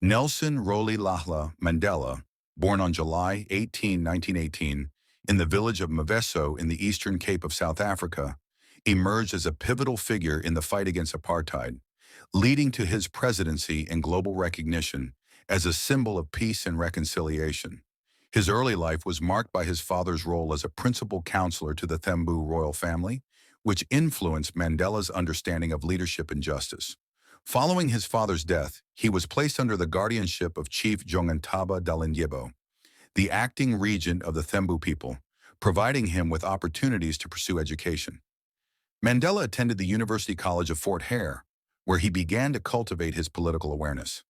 Nelson Rolihlahla Mandela, born on July 18, 1918, in the village of Mvezo in the Eastern Cape of South Africa, emerged as a pivotal figure in the fight against apartheid, leading to his presidency and global recognition as a symbol of peace and reconciliation. His early life was marked by his father's role as a principal counselor to the Thembu royal family, which influenced Mandela's understanding of leadership and justice. Following his father's death, he was placed under the guardianship of Chief Jongantaba Dalindyebo, the acting regent of the Thembu people, providing him with opportunities to pursue education. Mandela attended the University College of Fort Hare, where he began to cultivate his political awareness.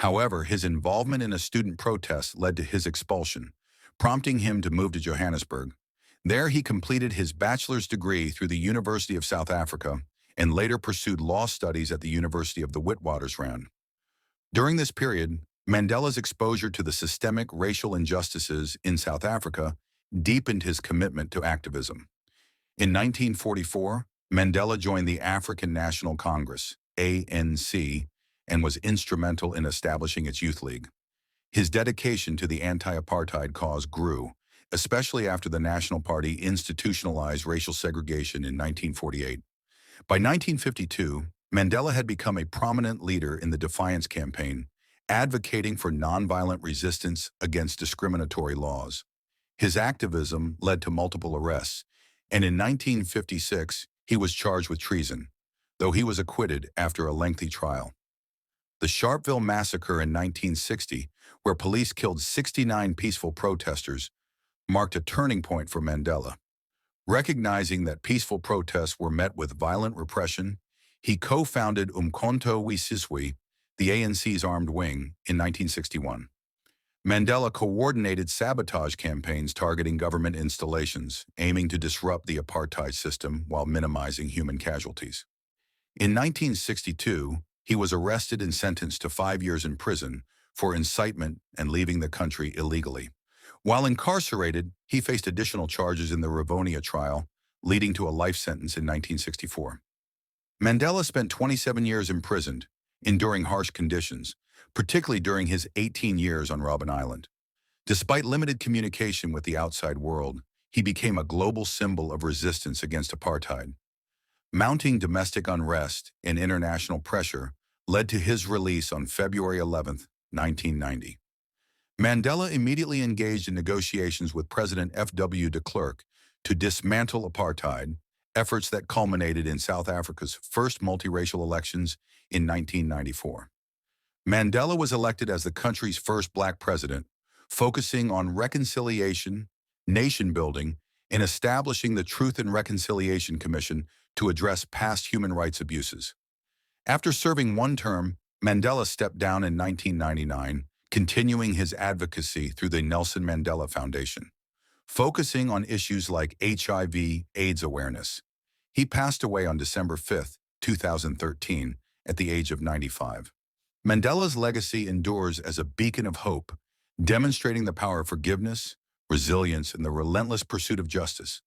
However, his involvement in a student protest led to his expulsion, prompting him to move to Johannesburg. There he completed his bachelor's degree through the University of South Africa and later pursued law studies at the University of the Witwatersrand. During this period, Mandela's exposure to the systemic racial injustices in South Africa deepened his commitment to activism. In 1944, Mandela joined the African National Congress, ANC, and was instrumental in establishing its youth league. His dedication to the anti-apartheid cause grew, especially after the National Party institutionalized racial segregation in 1948. By 1952, Mandela had become a prominent leader in the Defiance Campaign, advocating for nonviolent resistance against discriminatory laws. His activism led to multiple arrests, and in 1956, he was charged with treason, though he was acquitted after a lengthy trial. The Sharpeville Massacre in 1960, where police killed 69 peaceful protesters, marked a turning point for Mandela. Recognizing that peaceful protests were met with violent repression, he co-founded Umkhonto we Sizwe, the ANC's armed wing, in 1961. Mandela coordinated sabotage campaigns targeting government installations, aiming to disrupt the apartheid system while minimizing human casualties. In 1962, he was arrested and sentenced to 5 years in prison for incitement and leaving the country illegally. While incarcerated, he faced additional charges in the Rivonia trial, leading to a life sentence in 1964. Mandela spent 27 years imprisoned, enduring harsh conditions, particularly during his 18 years on Robben Island. Despite limited communication with the outside world, he became a global symbol of resistance against apartheid. Mounting domestic unrest and international pressure led to his release on February 11, 1990. Mandela immediately engaged in negotiations with President F.W. de Klerk to dismantle apartheid, efforts that culminated in South Africa's first multiracial elections in 1994. Mandela was elected as the country's first black president, focusing on reconciliation, nation-building, and establishing the Truth and Reconciliation Commission to address past human rights abuses. After serving one term, Mandela stepped down in 1999, continuing his advocacy through the Nelson Mandela Foundation, focusing on issues like HIV/AIDS awareness. He passed away on December 5, 2013, at the age of 95. Mandela's legacy endures as a beacon of hope, demonstrating the power of forgiveness, resilience, and the relentless pursuit of justice.